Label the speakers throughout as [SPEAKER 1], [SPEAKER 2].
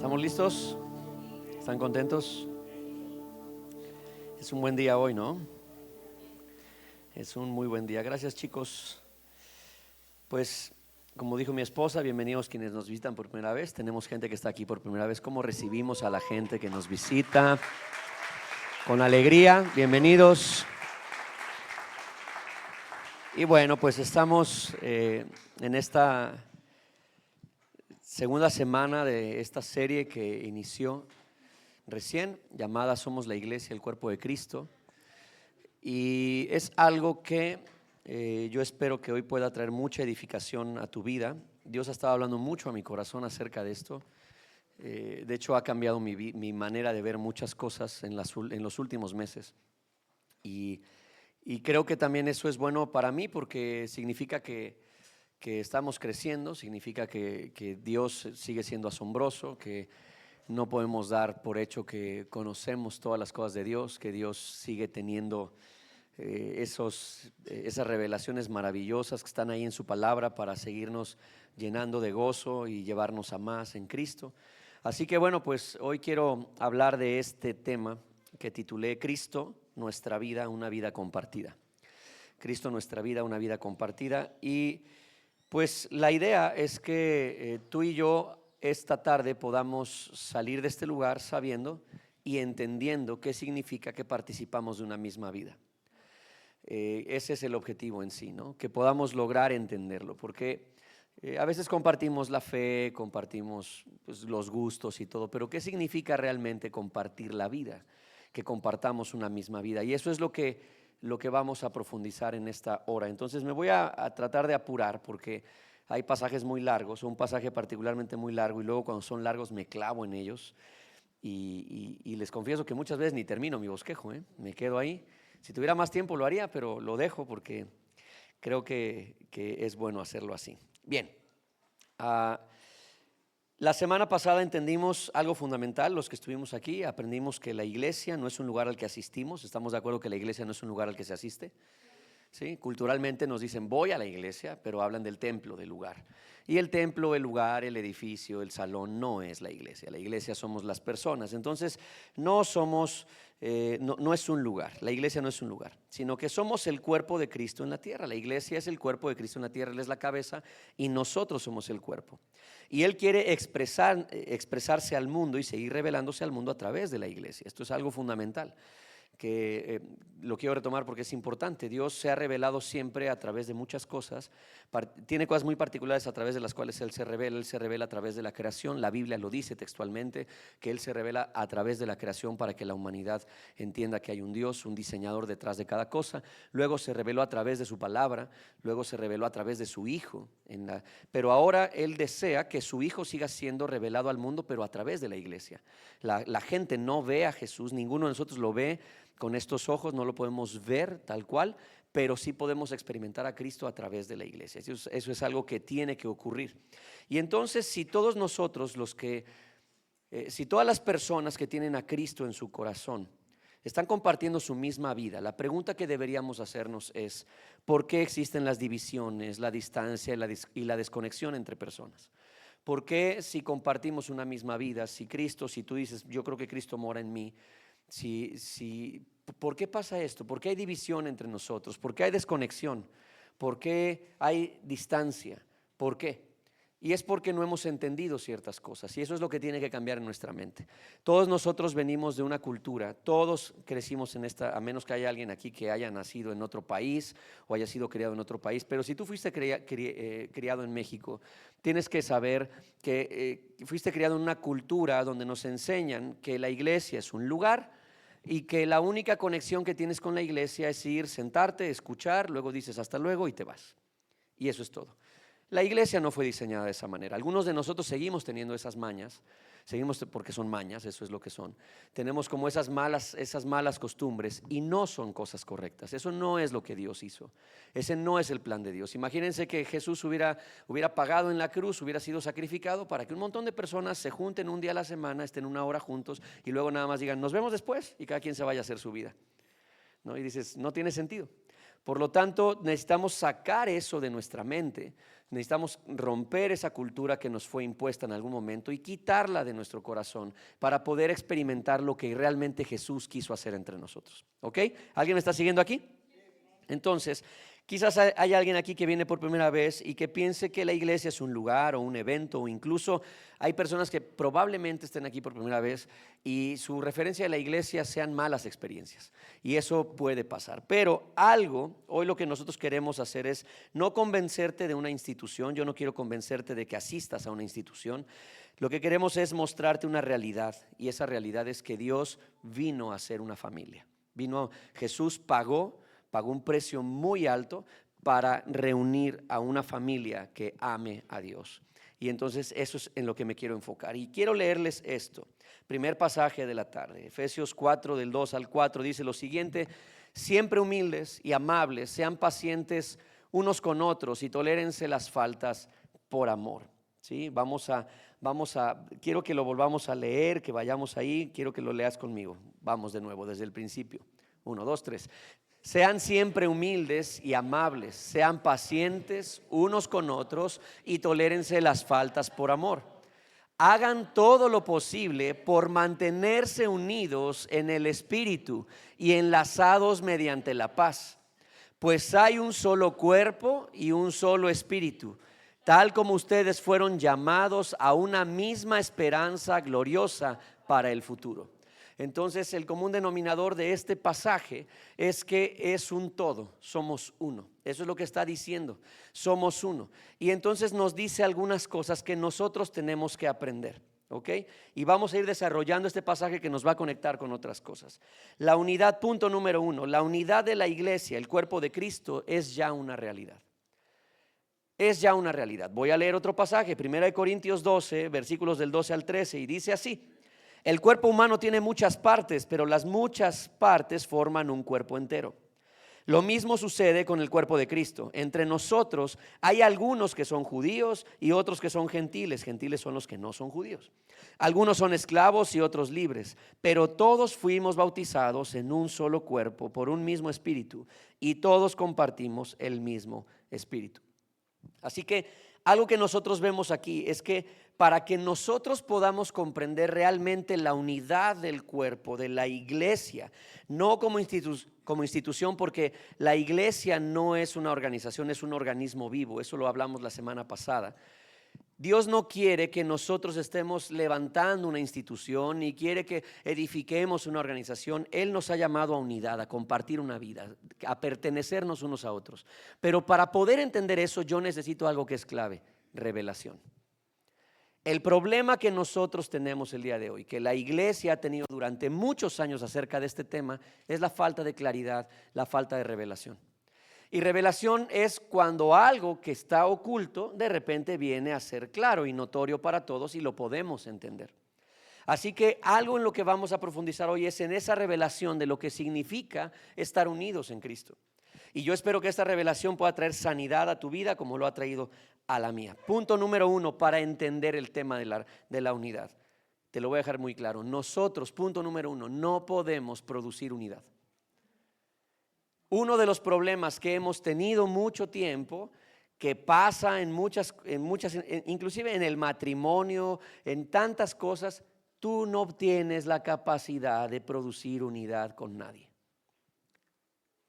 [SPEAKER 1] ¿Estamos listos? ¿Están contentos? Es un buen día hoy, ¿no? Es un muy buen día. Gracias, chicos. Pues, como dijo mi esposa, bienvenidos quienes nos visitan por primera vez. Tenemos gente que está aquí por primera vez. ¿Cómo recibimos a la gente que nos visita? Con alegría, bienvenidos. Y bueno, pues estamos en esta segunda semana de esta serie que inició recién, llamada Somos la Iglesia, el Cuerpo de Cristo. Y es algo que yo espero que hoy pueda traer mucha edificación a tu vida. Dios ha estado hablando mucho a mi corazón acerca de esto. De hecho, ha cambiado mi manera de ver muchas cosas en los últimos meses. Y creo que también eso es bueno para mí porque significa que estamos creciendo, significa que Dios sigue siendo asombroso, que no podemos dar por hecho que conocemos todas las cosas de Dios, que Dios sigue teniendo esas revelaciones maravillosas que están ahí en su palabra para seguirnos llenando de gozo y llevarnos a más en Cristo. Así que bueno, pues hoy quiero hablar de este tema que titulé Cristo, nuestra vida, una vida compartida. Cristo, nuestra vida, una vida compartida. Y pues la idea es que tú y yo esta tarde podamos salir de este lugar sabiendo y entendiendo qué significa que participamos de una misma vida. Ese es el objetivo en sí, ¿no? Que podamos lograr entenderlo, porque a veces compartimos la fe, compartimos pues, los gustos y todo, pero ¿qué significa realmente compartir la vida? Que compartamos una misma vida. Y eso es lo que vamos a profundizar en esta hora. Entonces me voy a tratar de apurar porque hay pasajes muy largos, un pasaje particularmente muy largo, y luego cuando son largos me clavo en ellos y les confieso que muchas veces ni termino mi bosquejo, me quedo ahí. Si tuviera más tiempo lo haría, pero lo dejo porque creo que es bueno hacerlo así. Bien, la semana pasada entendimos algo fundamental, los que estuvimos aquí, aprendimos que la iglesia no es un lugar al que asistimos. ¿Estamos de acuerdo que la iglesia no es un lugar al que se asiste? ¿Sí? Culturalmente nos dicen voy a la iglesia, pero hablan del templo, del lugar. Y el templo, el lugar, el edificio, el salón no es la iglesia somos las personas. Entonces no somos, no es un lugar, la iglesia no es un lugar, sino que somos el cuerpo de Cristo en la tierra. La iglesia es el cuerpo de Cristo en la tierra, Él es la cabeza y nosotros somos el cuerpo. Y Él quiere expresarse al mundo y seguir revelándose al mundo a través de la iglesia. Esto es algo fundamental que lo quiero retomar porque es importante. Dios se ha revelado siempre a través de muchas cosas, tiene cosas muy particulares a través de las cuales Él se revela a través de la creación. La Biblia lo dice textualmente, que Él se revela a través de la creación para que la humanidad entienda que hay un Dios, un diseñador detrás de cada cosa. Luego se reveló a través de su palabra, luego se reveló a través de su Hijo, pero ahora Él desea que su Hijo siga siendo revelado al mundo, pero a través de la iglesia. La gente no ve a Jesús, ninguno de nosotros lo ve con estos ojos, no lo podemos ver tal cual, pero sí podemos experimentar a Cristo a través de la iglesia. Eso es algo que tiene que ocurrir. Y entonces, si todos nosotros, si todas las personas que tienen a Cristo en su corazón están compartiendo su misma vida, la pregunta que deberíamos hacernos es: ¿por qué existen las divisiones, la distancia y la desconexión entre personas? ¿Por qué si compartimos una misma vida, si tú dices, yo creo que Cristo mora en mí, ¿por qué pasa esto? ¿Por qué hay división entre nosotros? ¿Por qué hay desconexión? ¿Por qué hay distancia? ¿Por qué? Y es porque no hemos entendido ciertas cosas, y eso es lo que tiene que cambiar en nuestra mente. Todos nosotros venimos de una cultura, todos crecimos en esta, a menos que haya alguien aquí que haya nacido en otro país o haya sido criado en otro país, pero si tú fuiste criado en México, tienes que saber que fuiste criado en una cultura donde nos enseñan que la iglesia es un lugar y que la única conexión que tienes con la iglesia es ir, sentarte, escuchar, luego dices hasta luego y te vas. Y eso es todo. La iglesia no fue diseñada de esa manera. Algunos de nosotros seguimos teniendo esas mañas, porque son mañas, eso es lo que son. Tenemos como esas malas costumbres y no son cosas correctas. Eso no es lo que Dios hizo. Ese no es el plan de Dios. Imagínense que Jesús hubiera pagado en la cruz, hubiera sido sacrificado para que un montón de personas se junten un día a la semana, estén una hora juntos y luego nada más digan, nos vemos después, y cada quien se vaya a hacer su vida, ¿no? Y dices, no tiene sentido. Por lo tanto, necesitamos sacar eso de nuestra mente. Necesitamos romper esa cultura que nos fue impuesta en algún momento y quitarla de nuestro corazón para poder experimentar lo que realmente Jesús quiso hacer entre nosotros. ¿Ok? ¿Alguien me está siguiendo aquí? Entonces, quizás hay alguien aquí que viene por primera vez y que piense que la iglesia es un lugar o un evento, o incluso hay personas que probablemente estén aquí por primera vez y su referencia a la iglesia sean malas experiencias, y eso puede pasar. Pero hoy lo que nosotros queremos hacer es no convencerte de una institución. Yo no quiero convencerte de que asistas a una institución. Lo que queremos es mostrarte una realidad, y esa realidad es que Dios vino a ser una familia. Jesús pagó un precio muy alto para reunir a una familia que ame a Dios. Y entonces eso es en lo que me quiero enfocar. Y quiero leerles esto. Primer pasaje de la tarde, Efesios 4, del 2 al 4, dice lo siguiente: siempre humildes y amables, sean pacientes unos con otros y tolérense las faltas por amor. ¿Sí? Quiero que lo volvamos a leer, que vayamos ahí, quiero que lo leas conmigo. Vamos de nuevo, desde el principio. 1, 2, 3. Sean siempre humildes y amables, sean pacientes unos con otros y tolérense las faltas por amor. Hagan todo lo posible por mantenerse unidos en el Espíritu y enlazados mediante la paz. Pues hay un solo cuerpo y un solo Espíritu, tal como ustedes fueron llamados a una misma esperanza gloriosa para el futuro. Entonces, el común denominador de este pasaje es que es un todo, somos uno. Eso es lo que está diciendo, somos uno. Y entonces nos dice algunas cosas que nosotros tenemos que aprender, ¿ok? Y vamos a ir desarrollando este pasaje que nos va a conectar con otras cosas. La unidad, punto número 1, la unidad de la iglesia, el cuerpo de Cristo, es ya una realidad. Es ya una realidad. Voy a leer otro pasaje, 1 Corintios 12, versículos del 12 al 13, y dice así: el cuerpo humano tiene muchas partes, pero las muchas partes forman un cuerpo entero. Lo mismo sucede con el cuerpo de Cristo. Entre nosotros hay algunos que son judíos y otros que son gentiles. Gentiles son los que no son judíos. Algunos son esclavos y otros libres, pero todos fuimos bautizados en un solo cuerpo por un mismo espíritu, y todos compartimos el mismo espíritu. Así que algo que nosotros vemos aquí es que para que nosotros podamos comprender realmente la unidad del cuerpo, de la iglesia, no como institución, porque la iglesia no es una organización, es un organismo vivo. Eso lo hablamos la semana pasada. Dios no quiere que nosotros estemos levantando una institución, ni quiere que edifiquemos una organización. Él nos ha llamado a unidad, a compartir una vida, a pertenecernos unos a otros. Pero para poder entender eso, yo necesito algo que es clave: revelación. El problema que nosotros tenemos el día de hoy, que la iglesia ha tenido durante muchos años acerca de este tema, es la falta de claridad, la falta de revelación. Y revelación es cuando algo que está oculto de repente viene a ser claro y notorio para todos y lo podemos entender. Así que algo en lo que vamos a profundizar hoy es en esa revelación de lo que significa estar unidos en Cristo. Y yo espero que esta revelación pueda traer sanidad a tu vida como lo ha traído a la mía. Punto número 1 para entender el tema de la unidad. Te lo voy a dejar muy claro. Nosotros, punto número 1, no podemos producir unidad. Uno de los problemas que hemos tenido mucho tiempo, que pasa en muchas, inclusive en el matrimonio, en tantas cosas, tú no tienes la capacidad de producir unidad con nadie.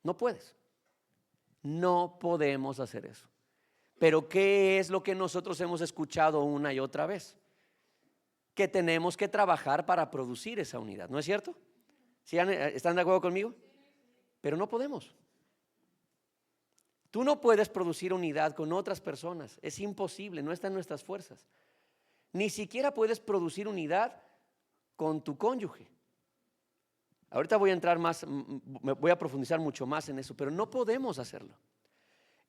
[SPEAKER 1] No puedes. No podemos hacer eso. Pero ¿qué es lo que nosotros hemos escuchado una y otra vez? Que tenemos que trabajar para producir esa unidad, ¿no es cierto? ¿Sí están de acuerdo conmigo? Pero no podemos. Tú no puedes producir unidad con otras personas, es imposible, no está en nuestras fuerzas. Ni siquiera puedes producir unidad con tu cónyuge. Ahorita voy a entrar más, voy a profundizar mucho más en eso, pero no podemos hacerlo.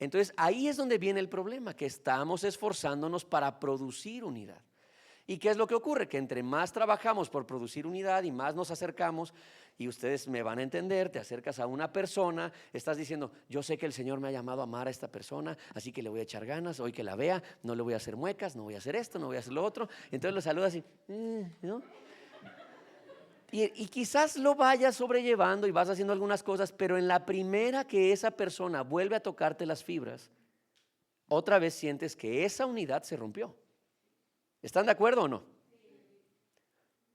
[SPEAKER 1] Entonces ahí es donde viene el problema, que estamos esforzándonos para producir unidad. ¿Y qué es lo que ocurre? Que entre más trabajamos por producir unidad y más nos acercamos, y ustedes me van a entender, te acercas a una persona, estás diciendo: yo sé que el Señor me ha llamado a amar a esta persona, así que le voy a echar ganas, hoy que la vea, no le voy a hacer muecas, no voy a hacer esto, no voy a hacer lo otro. Entonces lo saludas y, ¿no? Y quizás lo vayas sobrellevando y vas haciendo algunas cosas, pero en la primera que esa persona vuelve a tocarte las fibras, otra vez sientes que esa unidad se rompió. ¿Están de acuerdo o no?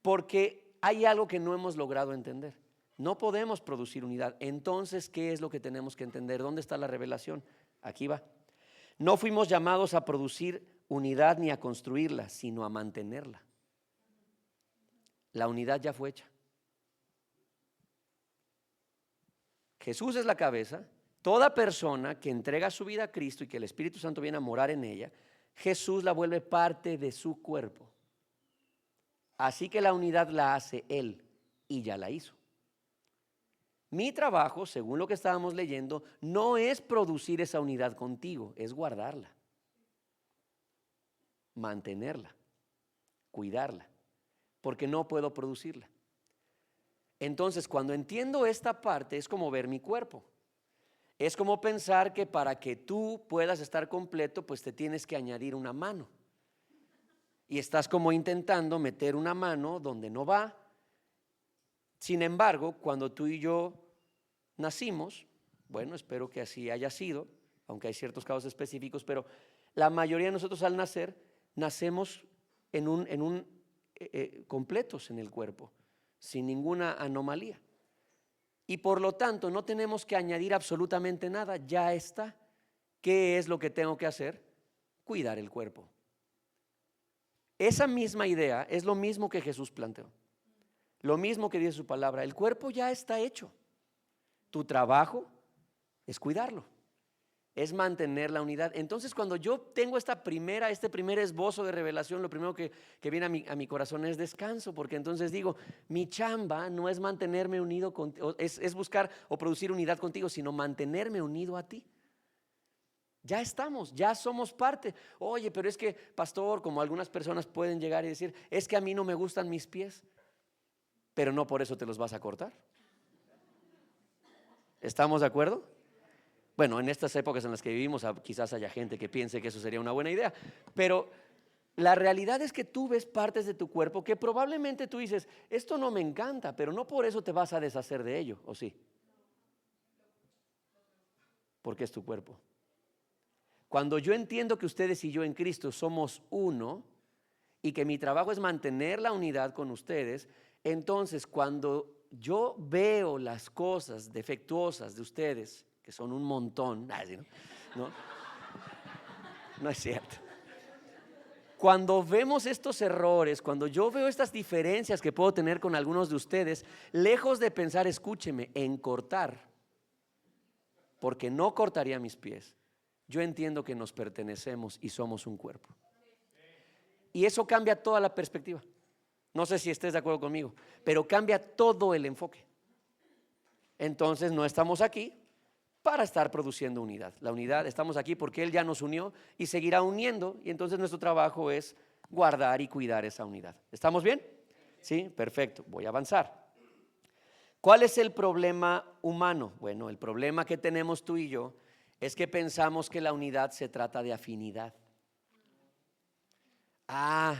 [SPEAKER 1] Porque hay algo que no hemos logrado entender. No podemos producir unidad. Entonces, ¿qué es lo que tenemos que entender? ¿Dónde está la revelación? Aquí va. No fuimos llamados a producir unidad ni a construirla, sino a mantenerla. La unidad ya fue hecha. Jesús es la cabeza. Toda persona que entrega su vida a Cristo y que el Espíritu Santo viene a morar en ella, Jesús la vuelve parte de su cuerpo. Así que la unidad la hace Él y ya la hizo. Mi trabajo, según lo que estábamos leyendo, no es producir esa unidad contigo, es guardarla, mantenerla, cuidarla, porque no puedo producirla. Entonces, cuando entiendo esta parte, es como ver mi cuerpo. Es como pensar que para que tú puedas estar completo, pues te tienes que añadir una mano. Y estás como intentando meter una mano donde no va. Sin embargo, cuando tú y yo nacimos, bueno, espero que así haya sido, aunque hay ciertos casos específicos, pero la mayoría de nosotros al nacer, nacemos completos en el cuerpo, sin ninguna anomalía. Y por lo tanto no tenemos que añadir absolutamente nada, ya está. ¿Qué es lo que tengo que hacer? Cuidar el cuerpo. Esa misma idea es lo mismo que Jesús planteó. Lo mismo que dice su palabra, el cuerpo ya está hecho. Tu trabajo es cuidarlo, es mantener la unidad. Entonces, cuando yo tengo este primer esbozo de revelación, lo primero que viene a mi corazón es descanso, porque entonces digo, mi chamba no es mantenerme unido contigo, es buscar o producir unidad contigo, sino mantenerme unido a ti. Ya estamos, ya somos parte. Oye, pero es que, pastor, como algunas personas pueden llegar y decir, es que a mí no me gustan mis pies, pero no por eso te los vas a cortar. ¿Estamos de acuerdo? Bueno, en estas épocas en las que vivimos, quizás haya gente que piense que eso sería una buena idea, pero la realidad es que tú ves partes de tu cuerpo que probablemente tú dices, esto no me encanta, pero no por eso te vas a deshacer de ello, ¿o sí? Porque es tu cuerpo. Cuando yo entiendo que ustedes y yo en Cristo somos uno y que mi trabajo es mantener la unidad con ustedes, entonces cuando yo veo las cosas defectuosas de ustedes, que son un montón, ¿no? No es cierto. Cuando vemos estos errores, cuando yo veo estas diferencias que puedo tener con algunos de ustedes, lejos de pensar, escúcheme, en cortar, porque no cortaría mis pies, yo entiendo que nos pertenecemos y somos un cuerpo. Y eso cambia toda la perspectiva. No sé si estés de acuerdo conmigo, pero cambia todo el enfoque. Entonces no estamos aquí para estar produciendo unidad. La unidad, estamos aquí porque Él ya nos unió y seguirá uniendo, y entonces nuestro trabajo es guardar y cuidar esa unidad. ¿Estamos bien? Sí, perfecto. Voy a avanzar. ¿Cuál es el problema humano? Bueno, el problema que tenemos tú y yo es que pensamos que la unidad se trata de afinidad.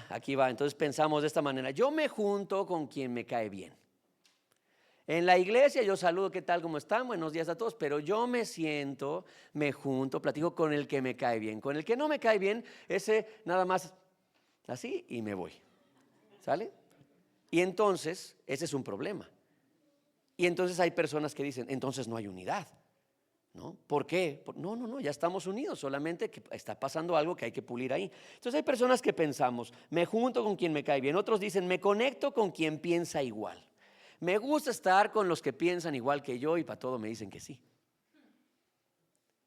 [SPEAKER 1] Aquí va. Entonces pensamos de esta manera: yo me junto con quien me cae bien. En la iglesia yo saludo, ¿qué tal? ¿Cómo están? Buenos días a todos. Pero yo me siento, me junto, platico con el que me cae bien. Con el que no me cae bien, ese nada más así y me voy. ¿Sale? Y entonces, ese es un problema. Y entonces hay personas que dicen, entonces no hay unidad, ¿no? ¿Por qué? No, ya estamos unidos, solamente que está pasando algo que hay que pulir ahí. Entonces hay personas que pensamos, me junto con quien me cae bien. Otros dicen, me conecto con quien piensa igual. Me gusta estar con los que piensan igual que yo y para todo me dicen que sí.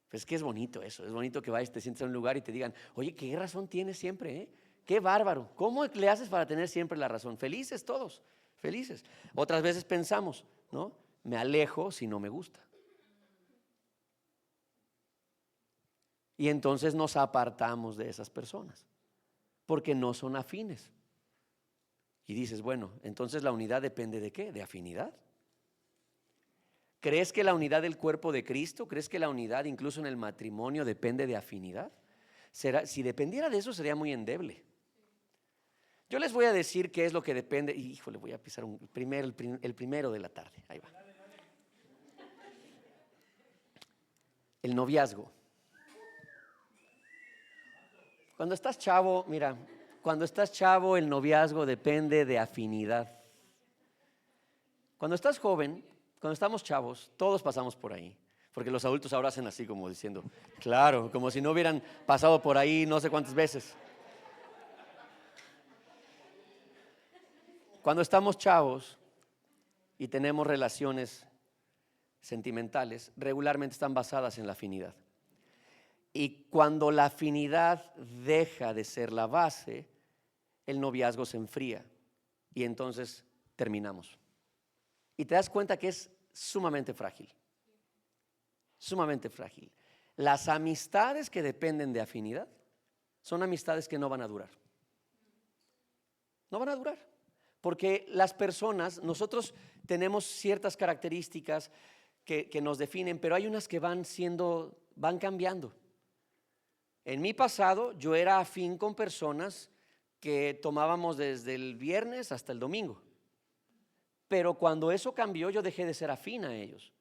[SPEAKER 1] Pues es que es bonito eso, es bonito que vayas, te sientes en un lugar y te digan, oye, qué razón tienes siempre, ¿eh? Qué bárbaro, ¿cómo le haces para tener siempre la razón? Felices todos, felices. Otras veces pensamos, ¿no? Me alejo si no me gusta. Y entonces nos apartamos de esas personas porque no son afines. Y dices, bueno, entonces la unidad depende ¿de qué? ¿De afinidad? ¿Crees que la unidad del cuerpo de Cristo, crees que la unidad incluso en el matrimonio depende de afinidad? Si dependiera de eso sería muy endeble. Yo les voy a decir qué es lo que depende. Híjole, voy a pisar el primero de la tarde. Ahí va. El noviazgo. Cuando estás chavo, mira, cuando estás chavo el noviazgo depende de afinidad. Cuando estás joven, cuando estamos chavos, todos pasamos por ahí. Porque los adultos ahora hacen así como diciendo, claro, como si no hubieran pasado por ahí no sé cuántas veces. Cuando estamos chavos y tenemos relaciones sentimentales, regularmente están basadas en la afinidad. Y cuando la afinidad deja de ser la base, el noviazgo se enfría y entonces terminamos. Y te das cuenta que es sumamente frágil, sumamente frágil. Las amistades que dependen de afinidad son amistades que no van a durar. No van a durar, porque las personas, nosotros tenemos ciertas características que nos definen, pero hay unas que van cambiando. En mi pasado yo era afín con personas que tomábamos desde el viernes hasta el domingo. Pero cuando eso cambió, yo dejé de ser afín a ellos.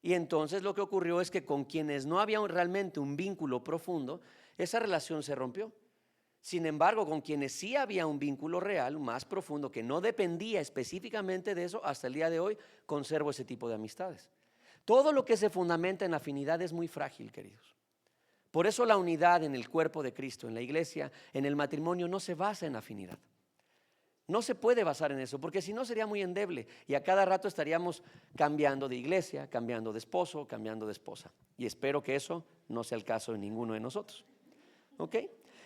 [SPEAKER 1] Y entonces lo que ocurrió es que con quienes no había realmente un vínculo profundo, esa relación se rompió. Sin embargo, con quienes sí había un vínculo real, más profundo, que no dependía específicamente de eso, hasta el día de hoy conservo ese tipo de amistades. Todo lo que se fundamenta en afinidad es muy frágil, queridos. Por eso la unidad en el cuerpo de Cristo, en la iglesia, en el matrimonio, no se basa en afinidad. No se puede basar en eso, porque si no sería muy endeble y a cada rato estaríamos cambiando de iglesia, cambiando de esposo, cambiando de esposa. Y espero que eso no sea el caso de ninguno de nosotros. ¿Ok?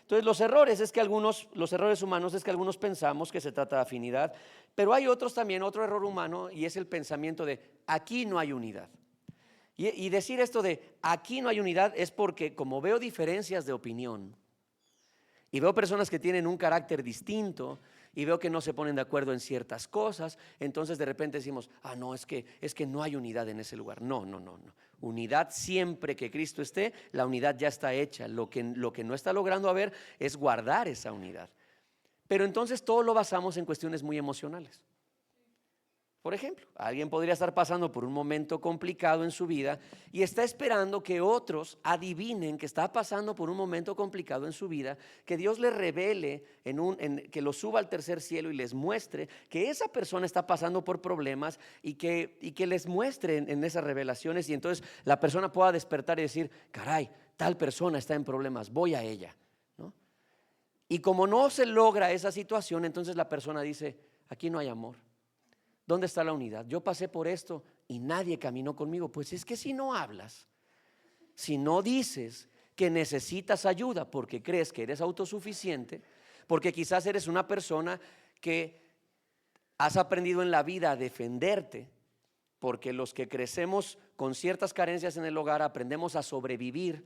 [SPEAKER 1] Entonces los errores humanos es que algunos pensamos que se trata de afinidad, pero hay otros también, otro error humano, y es el pensamiento de aquí no hay unidad. Y decir esto de aquí no hay unidad es porque como veo diferencias de opinión y veo personas que tienen un carácter distinto y veo que no se ponen de acuerdo en ciertas cosas, entonces de repente decimos, no, es que no hay unidad en ese lugar. No. Unidad siempre que Cristo esté, la unidad ya está hecha. Lo que no está logrando haber es guardar esa unidad. Pero entonces todo lo basamos en cuestiones muy emocionales. Por ejemplo, alguien podría estar pasando por un momento complicado en su vida y está esperando que otros adivinen que está pasando por un momento complicado en su vida, que Dios le revele, que lo suba al tercer cielo y les muestre que esa persona está pasando por problemas y que les muestre en esas revelaciones, y entonces la persona pueda despertar y decir, caray, tal persona está en problemas, voy a ella, ¿no? Y como no se logra esa situación, entonces la persona dice, aquí no hay amor. ¿Dónde está la unidad? Yo pasé por esto y nadie caminó conmigo. Pues es que si no hablas, si no dices que necesitas ayuda porque crees que eres autosuficiente, porque quizás eres una persona que has aprendido en la vida a defenderte, porque los que crecemos con ciertas carencias en el hogar aprendemos a sobrevivir.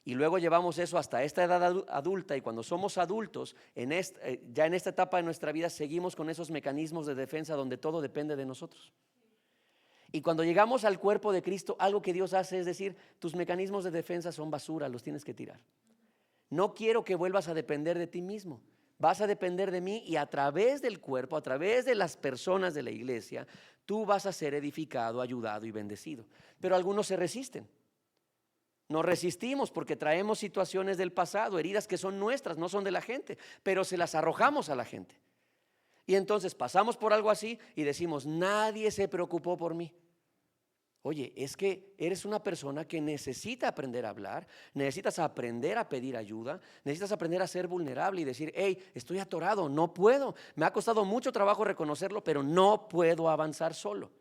[SPEAKER 1] Y luego llevamos eso hasta esta edad adulta, y cuando somos adultos, ya en esta etapa de nuestra vida, seguimos con esos mecanismos de defensa donde todo depende de nosotros. Y cuando llegamos al cuerpo de Cristo, algo que Dios hace es decir, tus mecanismos de defensa son basura, los tienes que tirar. No quiero que vuelvas a depender de ti mismo. Vas a depender de mí, y a través del cuerpo, a través de las personas de la iglesia, tú vas a ser edificado, ayudado y bendecido. Pero algunos se resisten. Nos resistimos porque traemos situaciones del pasado, heridas que son nuestras, no son de la gente, pero se las arrojamos a la gente. Y entonces pasamos por algo así y decimos, nadie se preocupó por mí. Oye, es que eres una persona que necesita aprender a hablar, necesitas aprender a pedir ayuda, necesitas aprender a ser vulnerable y decir, hey, estoy atorado, no puedo, me ha costado mucho trabajo reconocerlo, pero no puedo avanzar solo.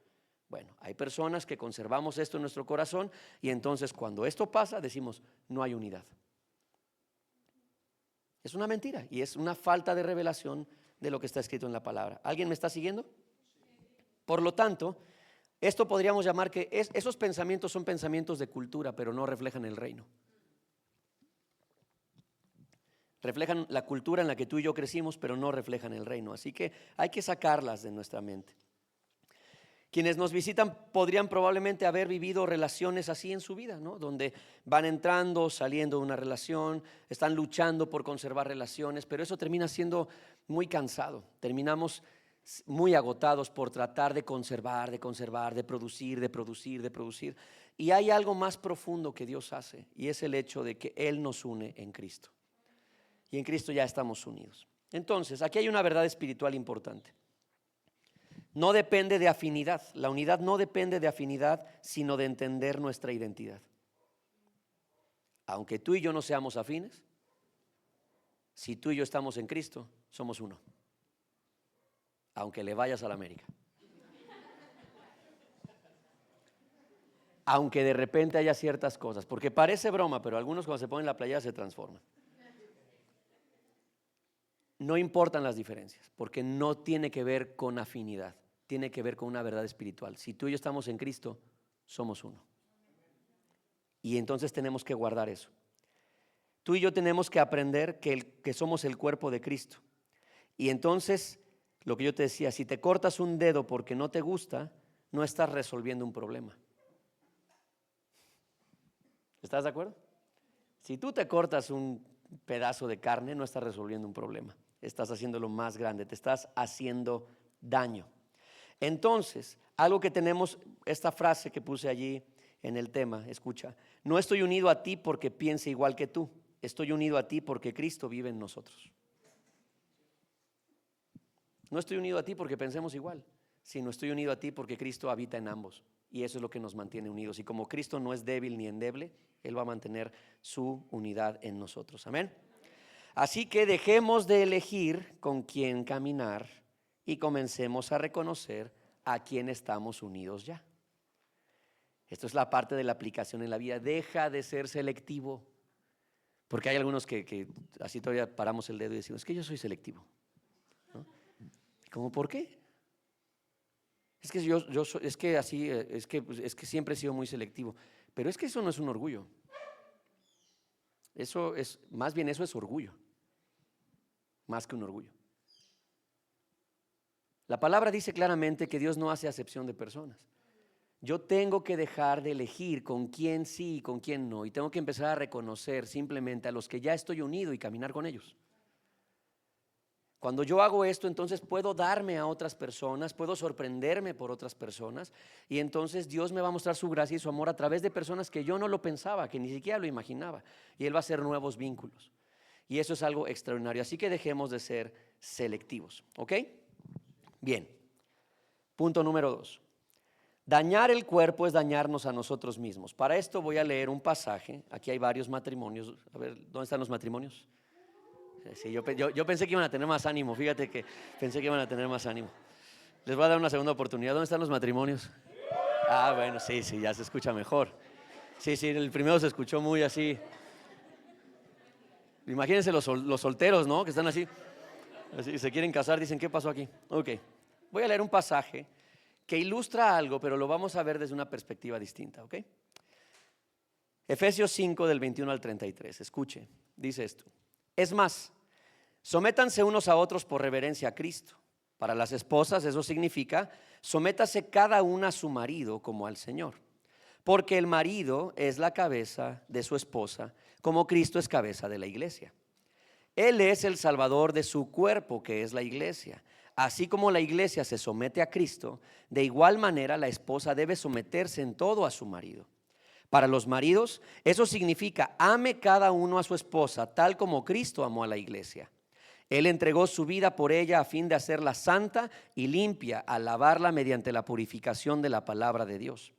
[SPEAKER 1] Bueno, hay personas que conservamos esto en nuestro corazón, y entonces cuando esto pasa decimos, no hay unidad. Es una mentira y es una falta de revelación de lo que está escrito en la palabra. ¿Alguien me está siguiendo? Por lo tanto, esto podríamos llamar que esos pensamientos son pensamientos de cultura, pero no reflejan el reino. Reflejan la cultura en la que tú y yo crecimos, pero no reflejan el reino. Así que hay que sacarlas de nuestra mente. Quienes nos visitan podrían probablemente haber vivido relaciones así en su vida, ¿no? Donde van entrando, saliendo de una relación, están luchando por conservar relaciones, pero eso termina siendo muy cansado. Terminamos muy agotados por tratar de conservar, de producir. Y hay algo más profundo que Dios hace, y es el hecho de que Él nos une en Cristo. y en Cristo ya estamos unidos. Entonces, aquí hay una verdad espiritual importante. No depende de afinidad. La unidad no depende de afinidad, sino de entender nuestra identidad. Aunque tú y yo no seamos afines, si tú y yo estamos en Cristo, somos uno. Aunque le vayas a la América. Aunque de repente haya ciertas cosas, porque parece broma, pero algunos cuando se ponen en la playa se transforman. No importan las diferencias, porque no tiene que ver con afinidad, tiene que ver con una verdad espiritual. Si tú y yo estamos en Cristo, somos uno. Y entonces tenemos que guardar eso. Tú y yo tenemos que aprender que somos el cuerpo de Cristo. Y entonces, lo que yo te decía, si te cortas un dedo porque no te gusta, no estás resolviendo un problema. ¿Estás de acuerdo? Si tú te cortas un pedazo de carne, no estás resolviendo un problema. Estás haciéndolo más grande, te estás haciendo daño. Entonces, algo que tenemos, esta frase que puse allí en el tema, escucha, no estoy unido a ti porque piense igual que tú, estoy unido a ti porque Cristo vive en nosotros. No estoy unido a ti porque pensemos igual, sino estoy unido a ti porque Cristo habita en ambos. Y eso es lo que nos mantiene unidos. Y como Cristo no es débil ni endeble, Él va a mantener su unidad en nosotros. Amén. Así que dejemos de elegir con quién caminar y comencemos a reconocer a quién estamos unidos ya. Esto es la parte de la aplicación en la vida. Deja de ser selectivo. Porque hay algunos que así todavía paramos el dedo y decimos, es que yo soy selectivo, ¿no? ¿Cómo por qué? Es que es que así, es que siempre he sido muy selectivo. Pero es que eso no es un orgullo. Eso es, más bien eso es orgullo. Más que un orgullo. La palabra dice claramente que Dios no hace acepción de personas. Yo tengo que dejar de elegir con quién sí y con quién no. Y tengo que empezar a reconocer simplemente a los que ya estoy unido y caminar con ellos. Cuando yo hago esto, entonces puedo darme a otras personas, puedo sorprenderme por otras personas. Y entonces Dios me va a mostrar su gracia y su amor a través de personas que yo no lo pensaba, que ni siquiera lo imaginaba. Y Él va a hacer nuevos vínculos. Y eso es algo extraordinario. Así que dejemos de ser selectivos. ¿Ok? Bien. Punto número 2. Dañar el cuerpo es dañarnos a nosotros mismos. Para esto voy a leer un pasaje. Aquí hay varios matrimonios. A ver, ¿dónde están los matrimonios? Sí, yo pensé que iban a tener más ánimo. Fíjate que pensé que iban a tener más ánimo. Les voy a dar una segunda oportunidad. ¿Dónde están los matrimonios? Ah, bueno, sí, ya se escucha mejor. Sí, el primero se escuchó muy así. Imagínense los solteros, ¿no? Que están así se quieren casar, dicen, ¿qué pasó aquí? Ok, voy a leer un pasaje que ilustra algo, pero lo vamos a ver desde una perspectiva distinta, ¿ok? Efesios 5 del 21 al 33, escuche, dice esto. Es más, sométanse unos a otros por reverencia a Cristo. Para las esposas eso significa, sométase cada una a su marido como al Señor. Porque el marido es la cabeza de su esposa, como Cristo es cabeza de la iglesia. Él es el salvador de su cuerpo, que es la iglesia. Así como la iglesia se somete a Cristo, de igual manera la esposa debe someterse en todo a su marido. Para los maridos, eso significa ame cada uno a su esposa, tal como Cristo amó a la iglesia. Él entregó su vida por ella a fin de hacerla santa y limpia, al lavarla mediante la purificación de la palabra de Dios.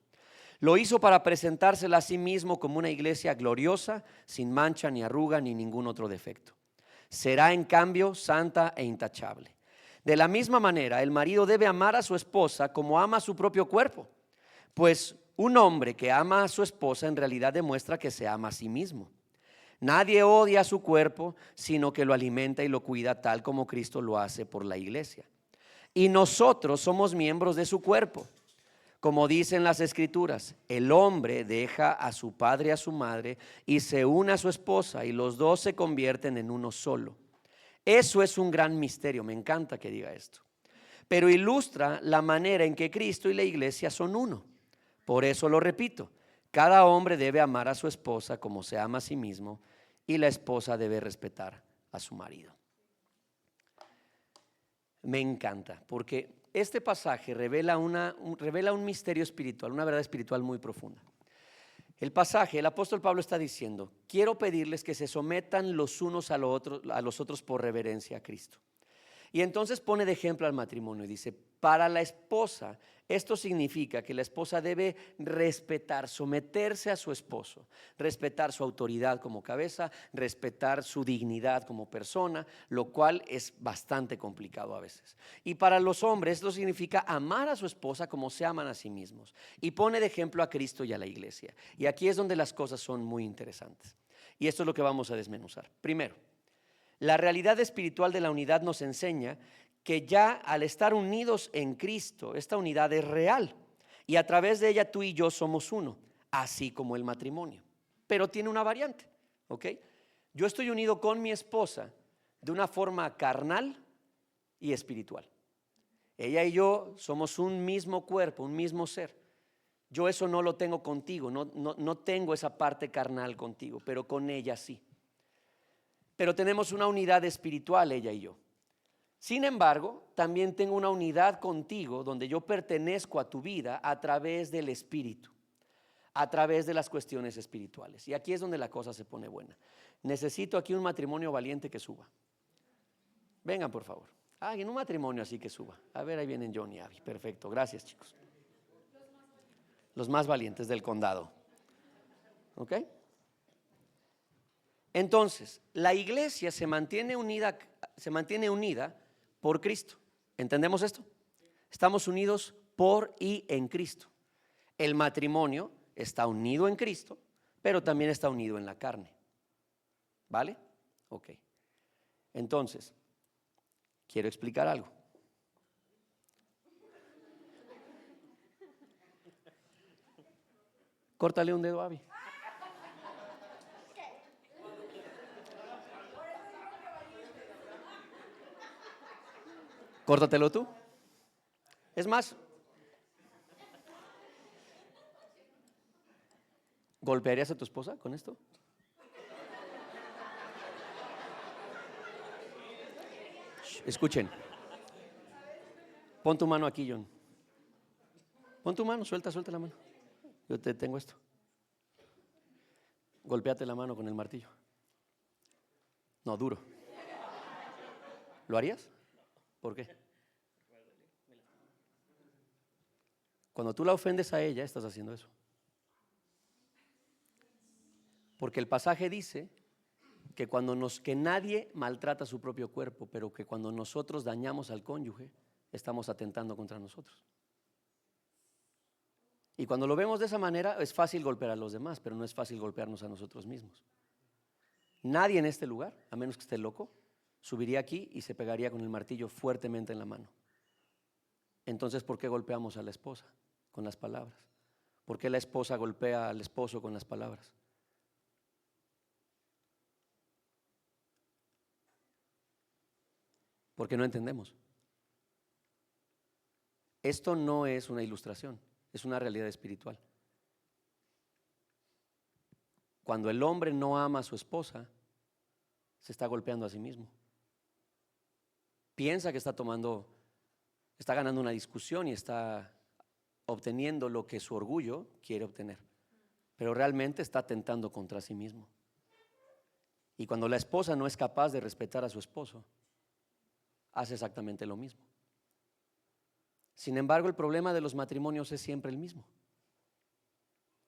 [SPEAKER 1] Lo hizo para presentársela a sí mismo como una iglesia gloriosa, sin mancha ni arruga ni ningún otro defecto. Será en cambio santa e intachable. De la misma manera, el marido debe amar a su esposa como ama a su propio cuerpo, pues un hombre que ama a su esposa en realidad demuestra que se ama a sí mismo. Nadie odia a su cuerpo, sino que lo alimenta y lo cuida tal como Cristo lo hace por la iglesia. Y nosotros somos miembros de su cuerpo. Como dicen las escrituras, el hombre deja a su padre y a su madre y se une a su esposa y los dos se convierten en uno solo. Eso es un gran misterio, me encanta que diga esto. Pero ilustra la manera en que Cristo y la iglesia son uno. Por eso lo repito, cada hombre debe amar a su esposa como se ama a sí mismo y la esposa debe respetar a su marido. Me encanta porque este pasaje revela un misterio espiritual, una verdad espiritual muy profunda. El pasaje, el apóstol Pablo está diciendo, quiero pedirles que se sometan los unos a los otros por reverencia a Cristo. Y entonces pone de ejemplo al matrimonio y dice, para la esposa, esto significa que la esposa debe respetar, someterse a su esposo, respetar su autoridad como cabeza, respetar su dignidad como persona, lo cual es bastante complicado a veces. Y para los hombres esto significa amar a su esposa como se aman a sí mismos. Y pone de ejemplo a Cristo y a la iglesia. Y aquí es donde las cosas son muy interesantes. Y esto es lo que vamos a desmenuzar. Primero, la realidad espiritual de la unidad nos enseña que ya al estar unidos en Cristo, esta unidad es real y a través de ella tú y yo somos uno, así como el matrimonio. Pero tiene una variante, ¿ok? Yo estoy unido con mi esposa de una forma carnal y espiritual. Ella y yo somos un mismo cuerpo, un mismo ser. Yo eso no lo tengo contigo, no tengo esa parte carnal contigo, pero con ella sí. Pero tenemos una unidad espiritual, ella y yo. Sin embargo, también tengo una unidad contigo donde yo pertenezco a tu vida a través del Espíritu, a través de las cuestiones espirituales. Y aquí es donde la cosa se pone buena. Necesito aquí un matrimonio valiente que suba. Vengan, por favor. En un matrimonio así que suba. A ver, ahí vienen John y Abby. Perfecto, gracias, chicos. Los más valientes del condado. ¿Ok? Entonces, la iglesia se mantiene unida por Cristo. ¿Entendemos esto? Estamos unidos por y en Cristo. El matrimonio está unido en Cristo, pero también está unido en la carne. ¿Vale? Ok. Entonces, quiero explicar algo. Córtale un dedo a Abby. Córtatelo tú. Es más, ¿golpearías a tu esposa con esto? Escuchen. Pon tu mano aquí, John. Pon tu mano, suelta la mano. Yo te tengo esto. Golpéate la mano con el martillo. No, duro. ¿Lo harías? ¿Por qué? Cuando tú la ofendes a ella, estás haciendo eso. Porque el pasaje dice que nadie maltrata su propio cuerpo, pero que cuando nosotros dañamos al cónyuge, estamos atentando contra nosotros. Y cuando lo vemos de esa manera, es fácil golpear a los demás, pero no es fácil golpearnos a nosotros mismos. Nadie en este lugar, a menos que esté loco, subiría aquí y se pegaría con el martillo fuertemente en la mano. Entonces, ¿por qué golpeamos a la esposa con las palabras? ¿Por qué la esposa golpea al esposo con las palabras? Porque no entendemos. Esto no es una ilustración, es una realidad espiritual. Cuando el hombre no ama a su esposa, se está golpeando a sí mismo. Piensa que está ganando una discusión y está obteniendo lo que su orgullo quiere obtener, pero realmente está atentando contra sí mismo. Y cuando la esposa no es capaz de respetar a su esposo, hace exactamente lo mismo. Sin embargo, el problema de los matrimonios es siempre el mismo.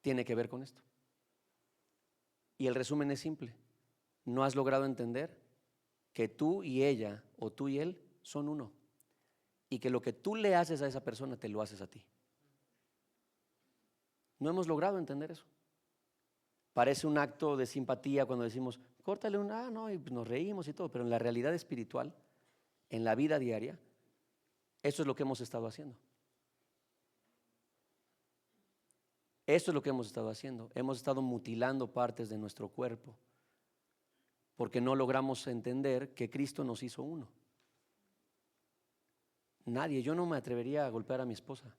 [SPEAKER 1] Tiene que ver con esto. Y el resumen es simple. No has logrado entender que tú y ella o tú y él son uno. Y que lo que tú le haces a esa persona te lo haces a ti. No hemos logrado entender eso. Parece un acto de simpatía cuando decimos, córtale no, y nos reímos y todo, pero en la realidad espiritual, en la vida diaria, eso es lo que hemos estado haciendo. Eso es lo que hemos estado haciendo. Hemos estado mutilando partes de nuestro cuerpo porque no logramos entender que Cristo nos hizo uno. Nadie, yo no me atrevería a golpear a mi esposa.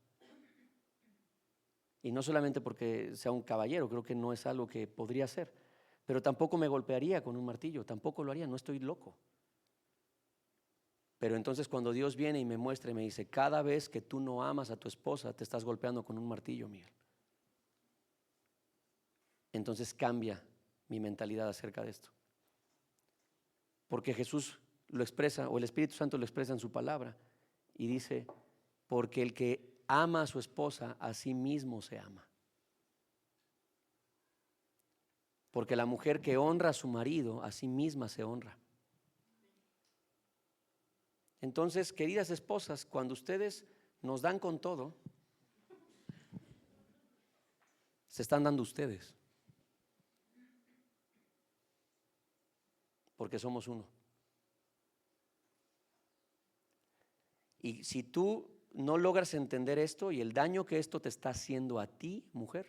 [SPEAKER 1] Y no solamente porque sea un caballero, creo que no es algo que podría hacer, pero tampoco me golpearía con un martillo, tampoco lo haría, no estoy loco. Pero entonces cuando Dios viene y me muestra y me dice, cada vez que tú no amas a tu esposa, te estás golpeando con un martillo, Miguel. entonces cambia mi mentalidad acerca de esto. Porque Jesús lo expresa, o el Espíritu Santo lo expresa en su palabra, y dice, porque el que ama a su esposa, a sí mismo se ama. Porque la mujer que honra a su marido, a sí misma se honra. Entonces, queridas esposas, cuando ustedes nos dan con todo, se están dando ustedes. Porque somos uno. Y si tú no logras entender esto y el daño que esto te está haciendo a ti, mujer,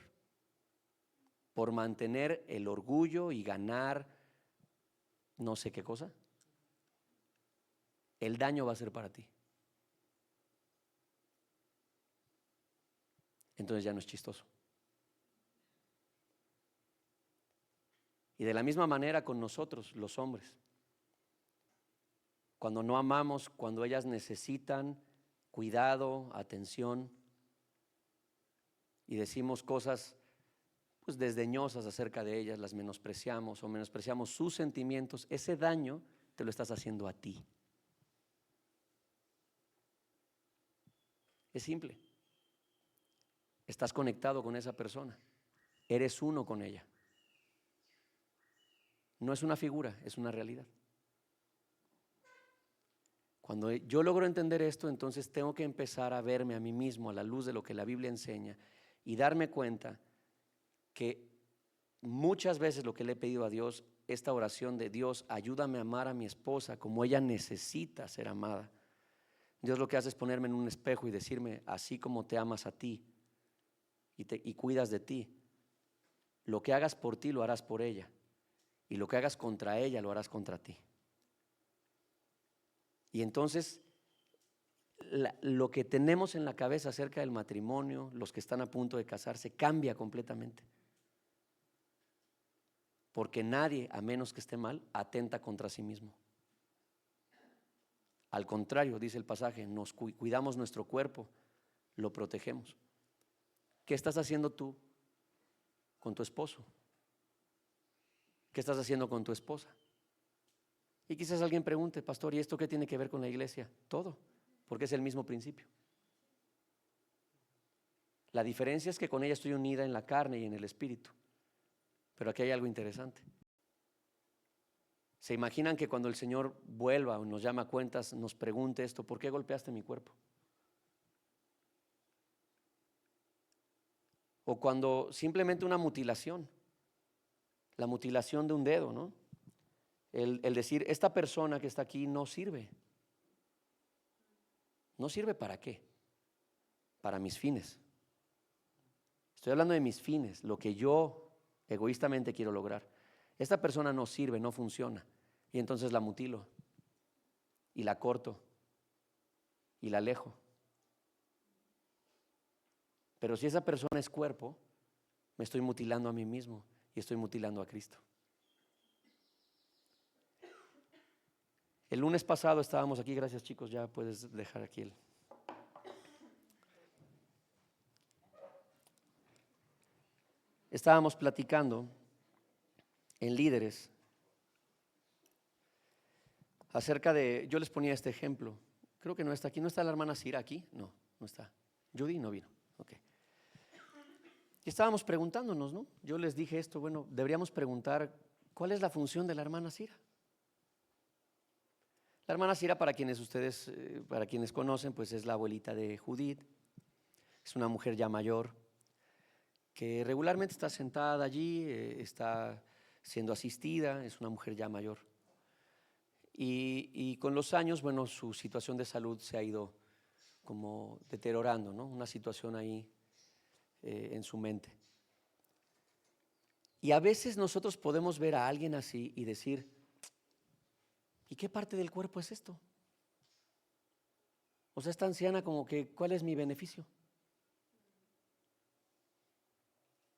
[SPEAKER 1] por mantener el orgullo y ganar no sé qué cosa, el daño va a ser para ti. Entonces ya no es chistoso. Y de la misma manera con nosotros, los hombres. Cuando no amamos, cuando ellas necesitan cuidado, atención, y decimos cosas pues desdeñosas acerca de ellas, las menospreciamos o menospreciamos sus sentimientos, ese daño te lo estás haciendo a ti. Es simple. Estás conectado con esa persona. Eres uno con ella. No es una figura, es una realidad. Cuando yo logro entender esto, entonces tengo que empezar a verme a mí mismo a la luz de lo que la Biblia enseña y darme cuenta que muchas veces lo que le he pedido a Dios, esta oración de Dios, ayúdame a amar a mi esposa como ella necesita ser amada. Dios lo que hace es ponerme en un espejo y decirme, así como te amas a ti y cuidas de ti, lo que hagas por ti lo harás por ella, y lo que hagas contra ella lo harás contra ti. Y entonces lo que tenemos en la cabeza acerca del matrimonio, los que están a punto de casarse, cambia completamente. Porque nadie, a menos que esté mal, atenta contra sí mismo. Al contrario, dice el pasaje, nos cuidamos nuestro cuerpo, lo protegemos. ¿Qué estás haciendo tú con tu esposo? ¿Qué estás haciendo con tu esposa? Y quizás alguien pregunte, pastor, ¿y esto qué tiene que ver con la iglesia? Todo, porque es el mismo principio. La diferencia es que con ella estoy unida en la carne y en el espíritu. Pero aquí hay algo interesante. ¿Se imaginan que cuando el Señor vuelva o nos llama a cuentas, nos pregunte esto, ¿por qué golpeaste mi cuerpo? O cuando simplemente una mutilación, la mutilación de un dedo, ¿no? El decir, esta persona que está aquí no sirve. ¿No sirve para qué? Para mis fines. Estoy hablando de mis fines, lo que yo egoístamente quiero lograr. Esta persona no sirve, no funciona. Y entonces la mutilo y la corto y la alejo. Pero si esa persona es cuerpo, me estoy mutilando a mí mismo y estoy mutilando a Cristo. El lunes pasado estábamos aquí, gracias chicos, ya puedes dejar aquí el... Estábamos platicando en líderes acerca de, yo les ponía este ejemplo, creo que no está aquí, ¿no está la hermana Cira aquí? No, no está. Judy no vino, ok. Y estábamos preguntándonos, ¿no? Yo les dije esto, bueno, deberíamos preguntar, ¿cuál es la función de la hermana Cira? La hermana Cira, para quienes conocen, pues es la abuelita de Judith, es una mujer ya mayor, que regularmente está sentada allí, está siendo asistida, es una mujer ya mayor. Y con los años, bueno, su situación de salud se ha ido como deteriorando, ¿no? Una situación ahí en su mente. Y a veces nosotros podemos ver a alguien así y decir, ¿y qué parte del cuerpo es esto? O sea, esta anciana como que, ¿cuál es mi beneficio?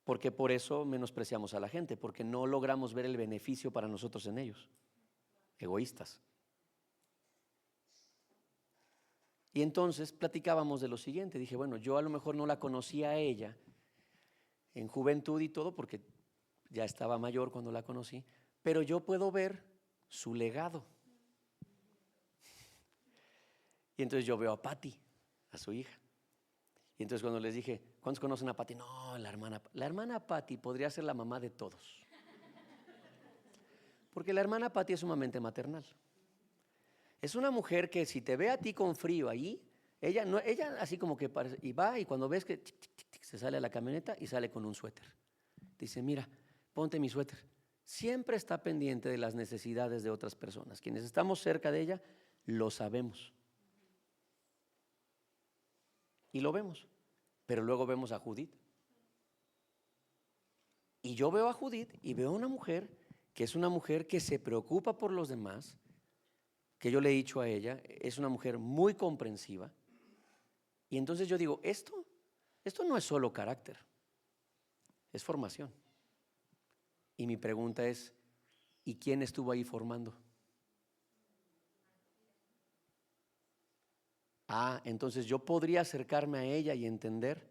[SPEAKER 1] Porque por eso menospreciamos a la gente, porque no logramos ver el beneficio para nosotros en ellos. Egoístas. Y entonces platicábamos de lo siguiente, dije, bueno, yo a lo mejor no la conocía a ella en juventud y todo, porque ya estaba mayor cuando la conocí, pero yo puedo ver su legado. Y entonces yo veo a Patty, a su hija. Y entonces cuando les dije, ¿cuántos conocen a Patty? No, la hermana Patty podría ser la mamá de todos. Porque la hermana Patty es sumamente maternal. Es una mujer que si te ve a ti con frío ahí, ella así como que parece, y va, y cuando ves que tic, tic, tic, tic, se sale a la camioneta y sale con un suéter. Dice, mira, ponte mi suéter. Siempre está pendiente de las necesidades de otras personas. Quienes estamos cerca de ella, lo sabemos. Y lo vemos. Pero luego vemos a Judith. Y yo veo a Judith y veo a una mujer que es una mujer que se preocupa por los demás, que yo le he dicho a ella, es una mujer muy comprensiva. Y entonces yo digo, esto no es solo carácter, es formación. Y mi pregunta es, ¿y quién estuvo ahí formando? Entonces yo podría acercarme a ella y entender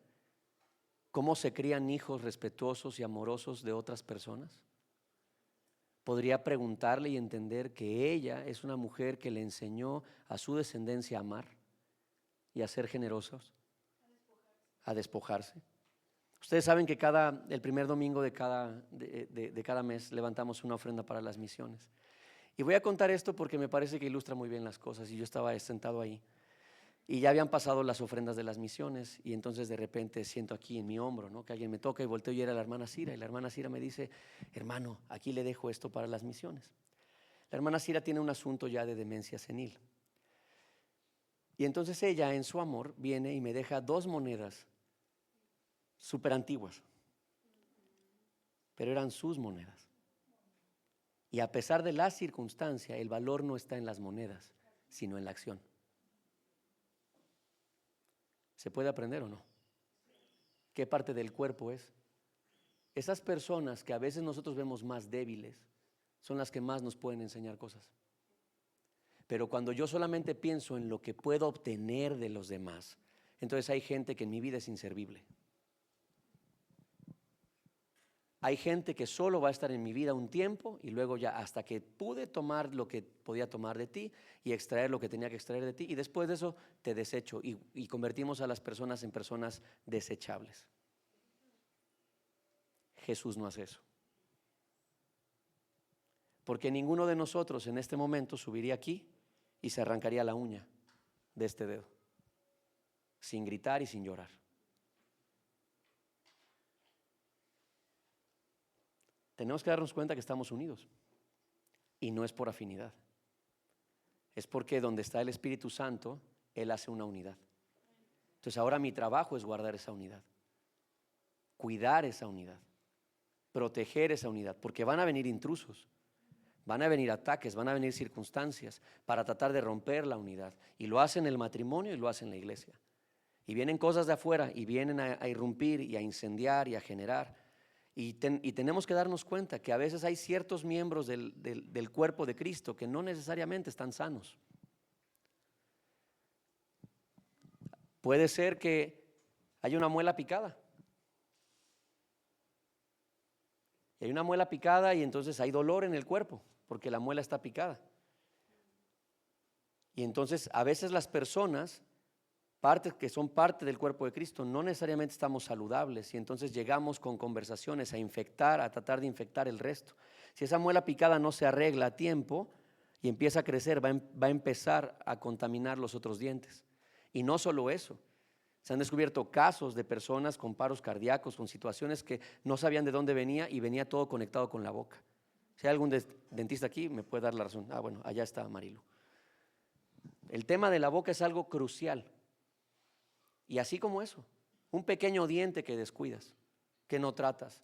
[SPEAKER 1] cómo se crían hijos respetuosos y amorosos de otras personas. Podría preguntarle y entender que ella es una mujer que le enseñó a su descendencia a amar y a ser generosos, a despojarse. Ustedes saben que el primer domingo de cada mes levantamos una ofrenda para las misiones. Y voy a contar esto porque me parece que ilustra muy bien las cosas. Y yo estaba sentado ahí y ya habían pasado las ofrendas de las misiones, y entonces de repente siento aquí en mi hombro, ¿no?, que alguien me toca, y volteo y era la hermana Cira, y la hermana Cira me dice, hermano, aquí le dejo esto para las misiones. La hermana Cira tiene un asunto ya de demencia senil, y entonces ella en su amor viene y me deja 2 monedas súper antiguas, pero eran sus monedas. Y a pesar de la circunstancia, el valor no está en las monedas, sino en la acción. ¿Se puede aprender o no? ¿Qué parte del cuerpo es? Esas personas que a veces nosotros vemos más débiles son las que más nos pueden enseñar cosas. Pero cuando yo solamente pienso en lo que puedo obtener de los demás, entonces hay gente que en mi vida es inservible. Hay gente que solo va a estar en mi vida un tiempo y luego ya hasta que pude tomar lo que podía tomar de ti y extraer lo que tenía que extraer de ti, y después de eso te desecho y convertimos a las personas en personas desechables. Jesús no hace eso. Porque ninguno de nosotros en este momento subiría aquí y se arrancaría la uña de este dedo, sin gritar y sin llorar. Tenemos que darnos cuenta que estamos unidos, y no es por afinidad, es porque donde está el Espíritu Santo, Él hace una unidad. Entonces ahora mi trabajo es guardar esa unidad, cuidar esa unidad, proteger esa unidad, porque van a venir intrusos, van a venir ataques, van a venir circunstancias para tratar de romper la unidad, y lo hacen en el matrimonio y lo hacen en la iglesia, y vienen cosas de afuera y vienen a irrumpir y a incendiar y a generar. Y tenemos que darnos cuenta que a veces hay ciertos miembros del cuerpo de Cristo que no necesariamente están sanos. Puede ser que haya una muela picada. Y hay una muela picada y entonces hay dolor en el cuerpo porque la muela está picada. Y entonces a veces las personas, que son parte del cuerpo de Cristo, no necesariamente estamos saludables, y entonces llegamos con conversaciones a tratar de infectar el resto. Si esa muela picada no se arregla a tiempo y empieza a crecer, va a empezar a contaminar los otros dientes. Y no solo eso, se han descubierto casos de personas con paros cardíacos, con situaciones que no sabían de dónde venía y venía todo conectado con la boca. Si hay algún dentista aquí, me puede dar la razón. Bueno, allá está Marilu. El tema de la boca es algo crucial. Y así como eso, un pequeño diente que descuidas, que no tratas,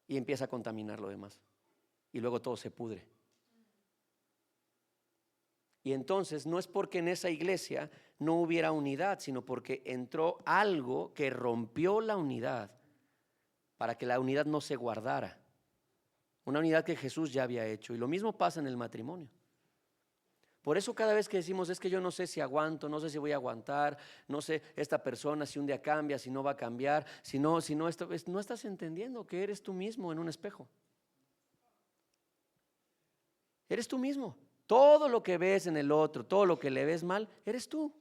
[SPEAKER 1] y empieza a contaminar lo demás, y luego todo se pudre. Y entonces no es porque en esa iglesia no hubiera unidad, sino porque entró algo que rompió la unidad para que la unidad no se guardara, una unidad que Jesús ya había hecho. Y lo mismo pasa en el matrimonio. Por eso cada vez que decimos, es que yo no sé si aguanto, no sé si voy a aguantar, no sé esta persona si un día cambia, si no va a cambiar, si no esto, no estás entendiendo que eres tú mismo en un espejo. Eres tú mismo. Todo lo que ves en el otro, todo lo que le ves mal, eres tú.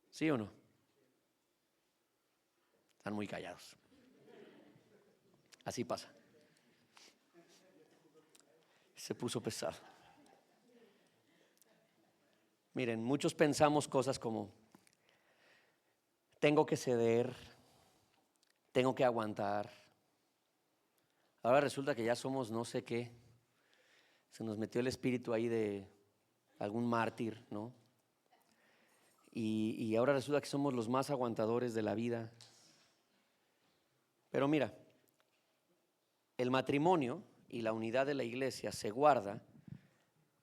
[SPEAKER 1] ¿Sí o no? Están muy callados. Así pasa. Se puso pesado. Miren, muchos pensamos cosas como, tengo que ceder, tengo que aguantar. Ahora resulta que ya somos no sé qué. Se nos metió el espíritu ahí de algún mártir, ¿no? Y ahora resulta que somos los más aguantadores de la vida. Pero mira, el matrimonio y la unidad de la iglesia se guarda,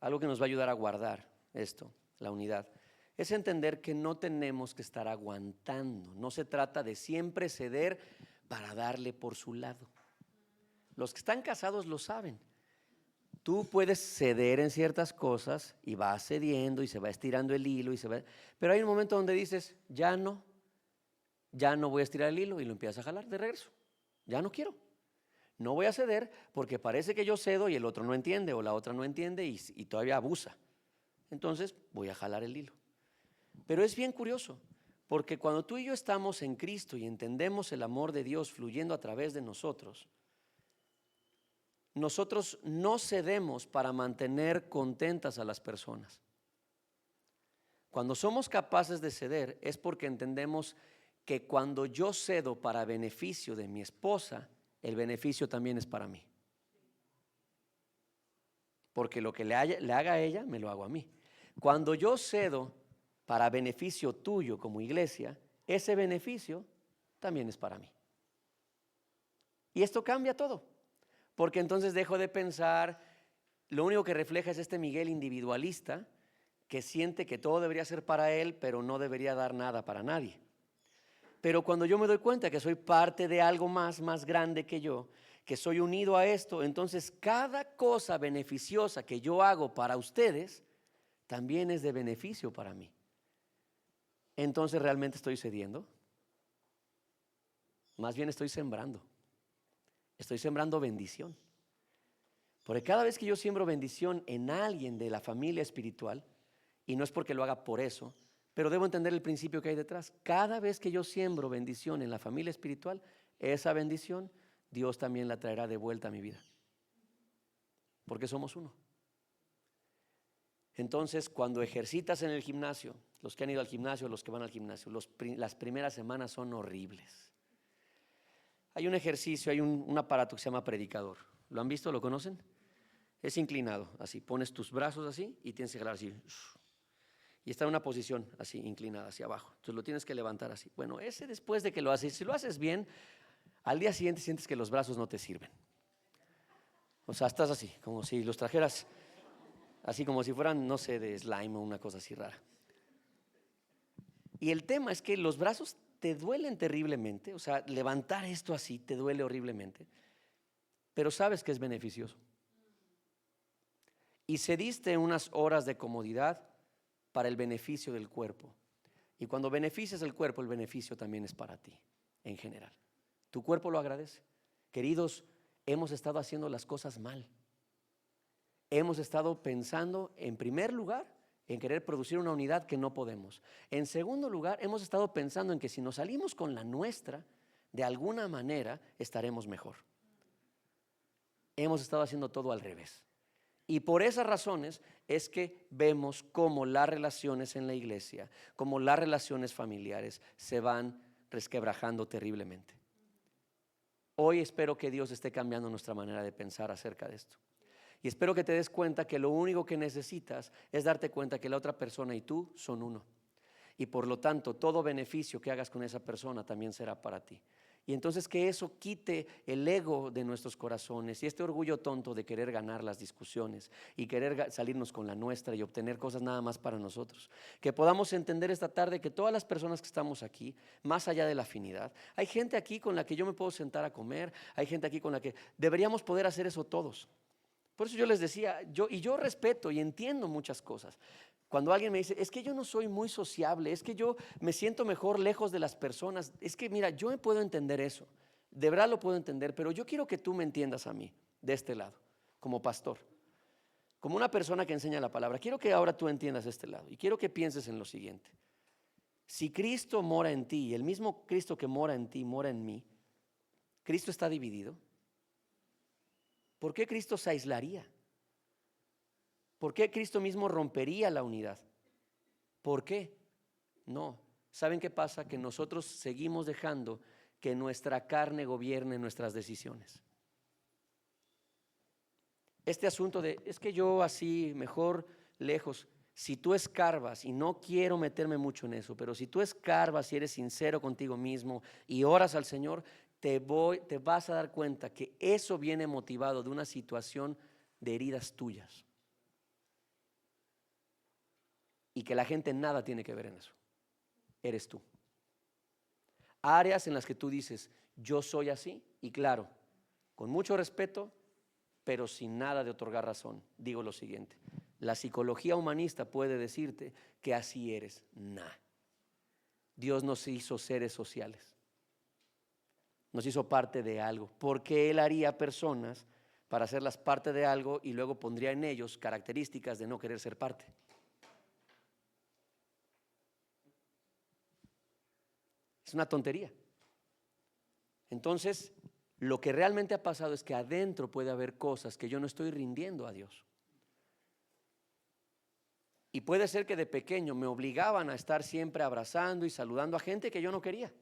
[SPEAKER 1] algo que nos va a ayudar a guardar esto, la unidad, es entender que no tenemos que estar aguantando. No se trata de siempre ceder para darle por su lado. Los que están casados lo saben. Tú puedes ceder en ciertas cosas y vas cediendo y se va estirando el hilo pero hay un momento donde dices, ya no voy a estirar el hilo y lo empiezas a jalar de regreso. Ya no quiero. No voy a ceder porque parece que yo cedo y el otro no entiende o la otra no entiende y todavía abusa. Entonces voy a jalar el hilo. Pero es bien curioso, porque cuando tú y yo estamos en Cristo y entendemos el amor de Dios fluyendo a través de nosotros no cedemos para mantener contentas a las personas. Cuando somos capaces de ceder es porque entendemos que cuando yo cedo para beneficio de mi esposa, el beneficio también es para mí. Porque lo que le haga a ella, me lo hago a mí. Cuando yo cedo para beneficio tuyo como iglesia, ese beneficio también es para mí. Y esto cambia todo, porque entonces dejo de pensar, lo único que refleja es este Miguel individualista que siente que todo debería ser para él, pero no debería dar nada para nadie. Pero cuando yo me doy cuenta que soy parte de algo más grande que yo, que soy unido a esto, entonces cada cosa beneficiosa que yo hago para ustedes, también es de beneficio para mí. Entonces realmente estoy cediendo. Más bien estoy sembrando. Estoy sembrando bendición. Porque cada vez que yo siembro bendición en alguien de la familia espiritual, y no es porque lo haga por eso, pero debo entender el principio que hay detrás. Cada vez que yo siembro bendición en la familia espiritual, esa bendición Dios también la traerá de vuelta a mi vida. Porque somos uno. Entonces, cuando ejercitas en el gimnasio, los que han ido al gimnasio, los que van al gimnasio, las primeras semanas son horribles. Hay un ejercicio, hay un aparato que se llama predicador. ¿Lo han visto? ¿Lo conocen? Es inclinado, así. Pones tus brazos así y tienes que jalar así. Y está en una posición así, inclinada hacia abajo. Entonces lo tienes que levantar así. Bueno, ese después de que lo haces, si lo haces bien, al día siguiente sientes que los brazos no te sirven. O sea, estás así, como si los trajeras, así como si fueran, no sé, de slime o una cosa así rara. Y el tema es que los brazos te duelen terriblemente. O sea, levantar esto así te duele horriblemente. Pero sabes que es beneficioso. Y cediste unas horas de comodidad para el beneficio del cuerpo. Y cuando beneficias el cuerpo, el beneficio también es para ti, en general. Tu cuerpo lo agradece. Queridos, hemos estado haciendo las cosas mal. Hemos estado pensando, en primer lugar, en querer producir una unidad que no podemos. En segundo lugar, hemos estado pensando en que si nos salimos con la nuestra, de alguna manera estaremos mejor. Hemos estado haciendo todo al revés. Y por esas razones es que vemos cómo las relaciones en la iglesia, cómo las relaciones familiares se van resquebrajando terriblemente. Hoy espero que Dios esté cambiando nuestra manera de pensar acerca de esto. Y espero que te des cuenta que lo único que necesitas es darte cuenta que la otra persona y tú son uno. Y por lo tanto, todo beneficio que hagas con esa persona también será para ti. Y entonces que eso quite el ego de nuestros corazones y este orgullo tonto de querer ganar las discusiones y querer salirnos con la nuestra y obtener cosas nada más para nosotros. Que podamos entender esta tarde que todas las personas que estamos aquí, más allá de la afinidad, hay gente aquí con la que yo me puedo sentar a comer, hay gente aquí con la que deberíamos poder hacer eso todos. Por eso yo les decía, yo respeto y entiendo muchas cosas. Cuando alguien me dice, es que yo no soy muy sociable, es que yo me siento mejor lejos de las personas, es que mira, yo puedo entender eso, de verdad lo puedo entender, pero yo quiero que tú me entiendas a mí, de este lado, como pastor, como una persona que enseña la palabra. Quiero que ahora tú entiendas este lado y quiero que pienses en lo siguiente. Si Cristo mora en ti y el mismo Cristo que mora en ti mora en mí, ¿Cristo está dividido? ¿Por qué Cristo se aislaría? ¿Por qué Cristo mismo rompería la unidad? ¿Por qué? No. ¿Saben qué pasa? Que nosotros seguimos dejando que nuestra carne gobierne nuestras decisiones. Este asunto de, es que yo así, mejor lejos, si tú escarbas, y no quiero meterme mucho en eso, pero si tú escarbas y eres sincero contigo mismo y oras al Señor, te vas a dar cuenta que eso viene motivado de una situación de heridas tuyas. Y que la gente nada tiene que ver en eso. Eres tú. Áreas en las que tú dices, yo soy así, y claro, con mucho respeto, pero sin nada de otorgar razón, digo lo siguiente: la psicología humanista puede decirte que así eres. Nah. Dios nos hizo seres sociales, nos hizo parte de algo, porque Él haría personas para hacerlas parte de algo y luego pondría en ellos características de no querer ser parte. Es una tontería. Entonces, lo que realmente ha pasado es que adentro puede haber cosas que yo no estoy rindiendo a Dios. Y puede ser que de pequeño me obligaban a estar siempre abrazando y saludando a gente que yo no quería.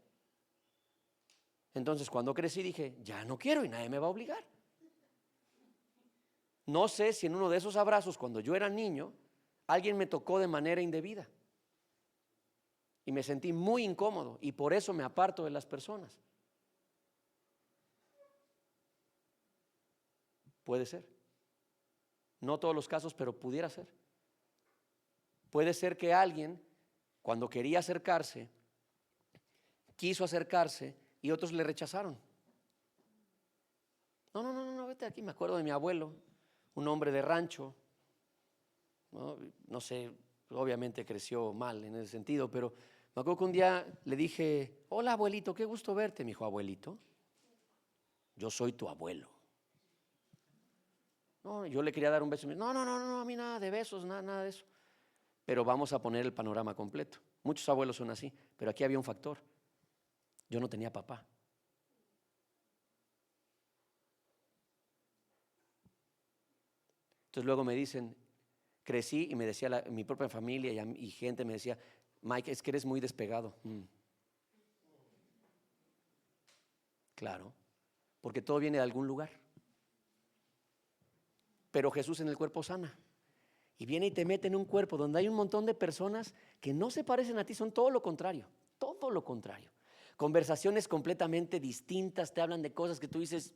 [SPEAKER 1] Entonces, cuando crecí dije, ya no quiero y nadie me va a obligar. No sé si en uno de esos abrazos, cuando yo era niño, alguien me tocó de manera indebida. Y me sentí muy incómodo y por eso me aparto de las personas. Puede ser. No todos los casos, pero pudiera ser. Puede ser que alguien, cuando quería acercarse, quiso acercarse y otros le rechazaron. No, vete aquí. Me acuerdo de mi abuelo, un hombre de rancho. No sé, obviamente creció mal en ese sentido, pero me acuerdo que un día le dije, hola abuelito, qué gusto verte. Me dijo, abuelito, yo soy tu abuelo. No, yo le quería dar un beso. No, a mí nada de besos, nada de eso. Pero vamos a poner el panorama completo. Muchos abuelos son así, pero aquí había un factor. Yo no tenía papá. Entonces luego me dicen, crecí y me decía mi propia familia y gente me decía, Mike, es que eres muy despegado. Claro, porque todo viene de algún lugar. Pero Jesús en el cuerpo sana. Y viene y te mete en un cuerpo donde hay un montón de personas que no se parecen a ti, son todo lo contrario, todo lo contrario. Conversaciones completamente distintas, te hablan de cosas que tú dices,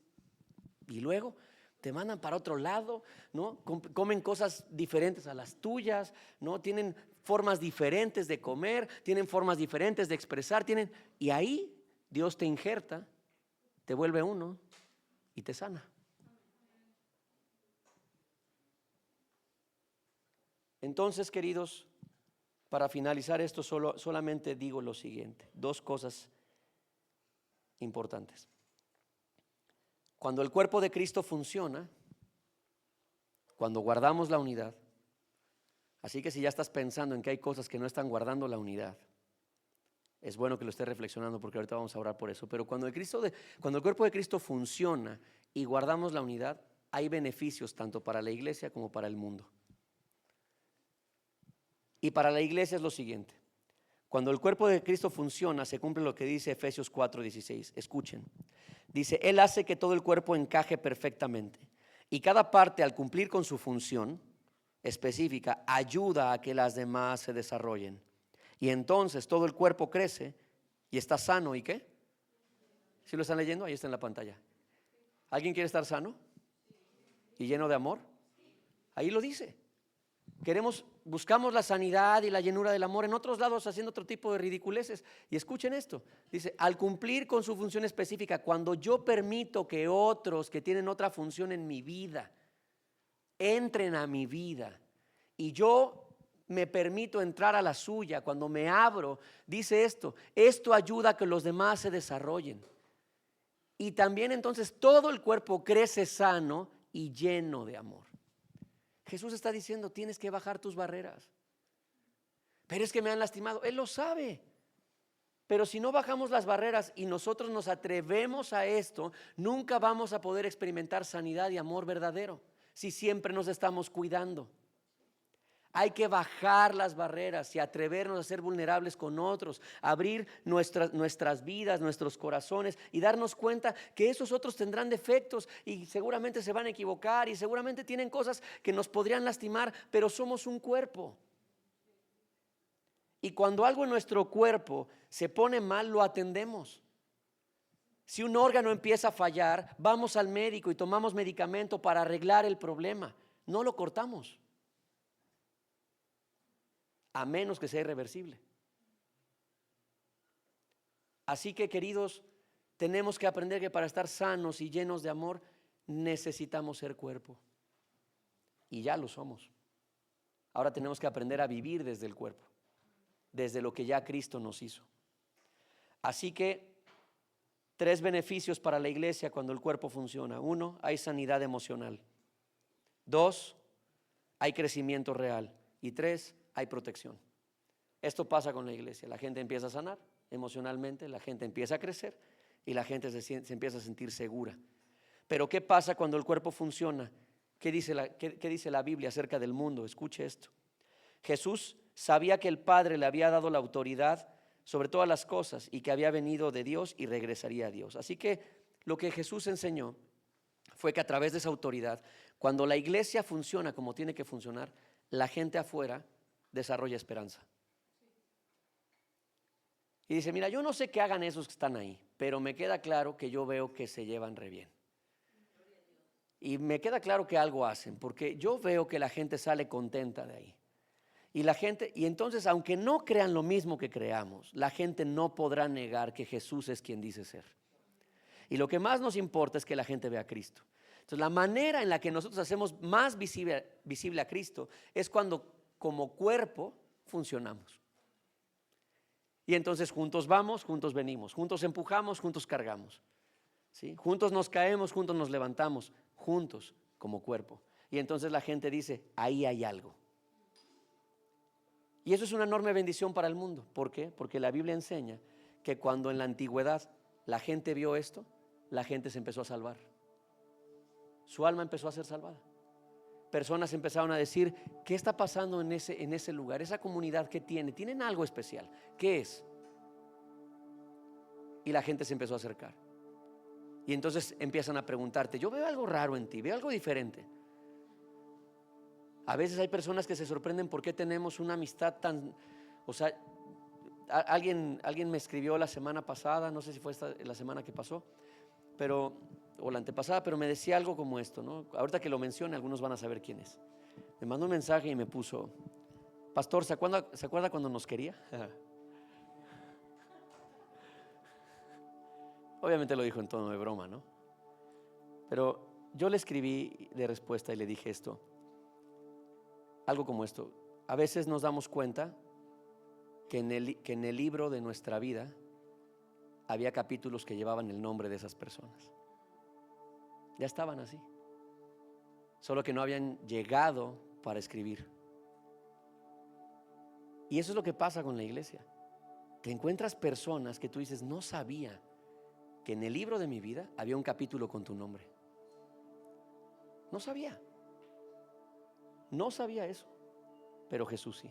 [SPEAKER 1] y luego te mandan para otro lado, ¿no? Comen cosas diferentes a las tuyas, ¿no? Tienen formas diferentes de comer, tienen formas diferentes de expresar, y ahí Dios te injerta, te vuelve uno y te sana. Entonces, queridos, para finalizar esto solamente digo lo siguiente, dos cosas importantes. Cuando el cuerpo de Cristo funciona, cuando guardamos la unidad, así que si ya estás pensando en que hay cosas que no están guardando la unidad, es bueno que lo estés reflexionando porque ahorita vamos a orar por eso, pero cuando el cuerpo de Cristo funciona y guardamos la unidad, hay beneficios tanto para la iglesia como para el mundo. Y para la iglesia es lo siguiente: cuando el cuerpo de Cristo funciona, se cumple lo que dice Efesios 4:16. Escuchen, dice, Él hace que todo el cuerpo encaje perfectamente y cada parte, al cumplir con su función específica, ayuda a que las demás se desarrollen. Y entonces todo el cuerpo crece y está sano. ¿Y qué? ¿Sí lo están leyendo? Ahí está en la pantalla. ¿Alguien quiere estar sano y lleno de amor? Ahí lo dice. Buscamos la sanidad y la llenura del amor en otros lados haciendo otro tipo de ridiculeces. Y escuchen esto, dice, al cumplir con su función específica, cuando yo permito que otros que tienen otra función en mi vida entren a mi vida y yo me permito entrar a la suya, cuando me abro, dice esto ayuda a que los demás se desarrollen. Y también entonces todo el cuerpo crece sano y lleno de amor. Jesús está diciendo, tienes que bajar tus barreras. Pero es que me han lastimado. Él lo sabe. Pero si no bajamos las barreras y nosotros nos atrevemos a esto, nunca vamos a poder experimentar sanidad y amor verdadero si siempre nos estamos cuidando. Hay que bajar las barreras y atrevernos a ser vulnerables con otros, abrir nuestras vidas, nuestros corazones y darnos cuenta que esos otros tendrán defectos y seguramente se van a equivocar y seguramente tienen cosas que nos podrían lastimar, pero somos un cuerpo. Y cuando algo en nuestro cuerpo se pone mal, lo atendemos. Si un órgano empieza a fallar, vamos al médico y tomamos medicamento para arreglar el problema. No lo cortamos, a menos que sea irreversible. Así que, queridos, tenemos que aprender que para estar sanos y llenos de amor necesitamos ser cuerpo. Y ya lo somos. Ahora tenemos que aprender a vivir desde el cuerpo, desde lo que ya Cristo nos hizo. Así que 3 beneficios para la iglesia cuando el cuerpo funciona. 1, hay sanidad emocional. 2, hay crecimiento real. Y 3, hay protección. Esto pasa con la iglesia. La gente empieza a sanar emocionalmente, la gente empieza a crecer y la gente se empieza a sentir segura. Pero ¿qué pasa cuando el cuerpo funciona? ¿Qué dice la Biblia acerca del mundo? Escuche esto. Jesús sabía que el Padre le había dado la autoridad sobre todas las cosas y que había venido de Dios y regresaría a Dios. Así que lo que Jesús enseñó fue que a través de esa autoridad, cuando la iglesia funciona como tiene que funcionar, la gente afuera desarrolla esperanza. Y dice, mira, yo no sé qué hagan esos que están ahí, pero me queda claro que yo veo que se llevan re bien. Y me queda claro que algo hacen, porque yo veo que la gente sale contenta de ahí. Y entonces, aunque no crean lo mismo que creamos, la gente no podrá negar que Jesús es quien dice ser. Y lo que más nos importa es que la gente vea a Cristo. Entonces, la manera en la que nosotros hacemos más visible a Cristo es cuando como cuerpo funcionamos. Y entonces juntos vamos, juntos venimos, juntos empujamos, juntos cargamos, ¿sí? Juntos nos caemos, juntos nos levantamos, juntos como cuerpo. Y entonces la gente dice, ahí hay algo. Y eso es una enorme bendición para el mundo. ¿Por qué? Porque la Biblia enseña que cuando en la antigüedad la gente vio esto, la gente se empezó a salvar. Su alma empezó a ser salvada. Personas empezaron a decir, ¿qué está pasando en ese lugar? Esa comunidad que tienen algo especial. ¿Qué es? Y la gente se empezó a acercar. Y entonces empiezan a preguntarte, yo veo algo raro en ti, veo algo diferente. A veces hay personas que se sorprenden por qué tenemos una amistad tan, o sea, alguien me escribió la semana pasada, no sé si fue la semana que pasó, o la antepasada, pero me decía algo como esto, ¿no? Ahorita que lo mencione, algunos van a saber quién es. Me mandó un mensaje y me puso, pastor, ¿se acuerda cuando nos quería? Obviamente lo dijo en tono de broma, ¿no? Pero yo le escribí de respuesta y le dije esto, algo como esto. A veces nos damos cuenta que en el libro de nuestra vida había capítulos que llevaban el nombre de esas personas. Ya estaban así, solo que no habían llegado para escribir. Y eso es lo que pasa con la iglesia. Te encuentras personas que tú dices, no sabía que en el libro de mi vida había un capítulo con tu nombre. No sabía eso, pero Jesús sí.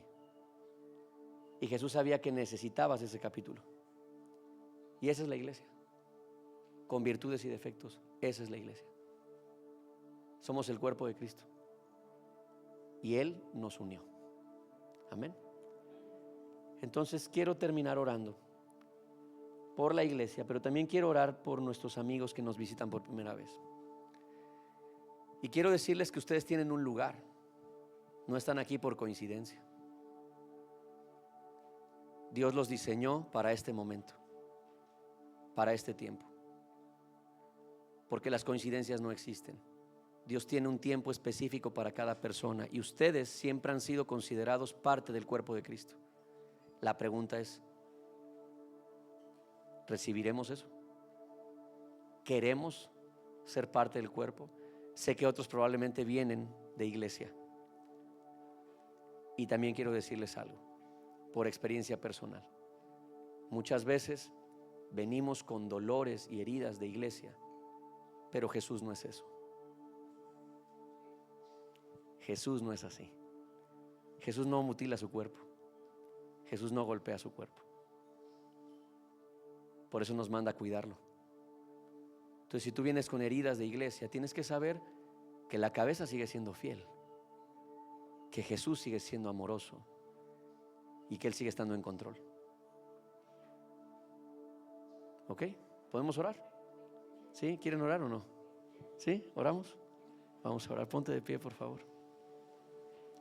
[SPEAKER 1] Y Jesús sabía que necesitabas ese capítulo. Y esa es la iglesia, con virtudes y defectos. Esa es la iglesia. Somos el cuerpo de Cristo y Él nos unió. Amén. Entonces quiero terminar orando por la iglesia, pero también quiero orar por nuestros amigos que nos visitan por primera vez. Y quiero decirles que ustedes tienen un lugar, no están aquí por coincidencia. Dios los diseñó para este momento, para este tiempo, porque las coincidencias no existen. Dios tiene un tiempo específico para cada persona y ustedes siempre han sido considerados parte del cuerpo de Cristo. La pregunta es, ¿recibiremos eso? ¿Queremos ser parte del cuerpo? Sé que otros probablemente vienen de iglesia. Y también quiero decirles algo, por experiencia personal. Muchas veces venimos con dolores y heridas de iglesia, pero Jesús no es eso. Jesús no es así. Jesús no mutila su cuerpo. Jesús no golpea su cuerpo. Por eso nos manda a cuidarlo. Entonces, si tú vienes con heridas de iglesia, tienes que saber que la cabeza sigue siendo fiel, que Jesús sigue siendo amoroso y que Él sigue estando en control. ¿Ok? ¿Podemos orar? ¿Sí? ¿Quieren orar o no? ¿Sí? ¿Oramos? Vamos a orar. Ponte de pie, por favor.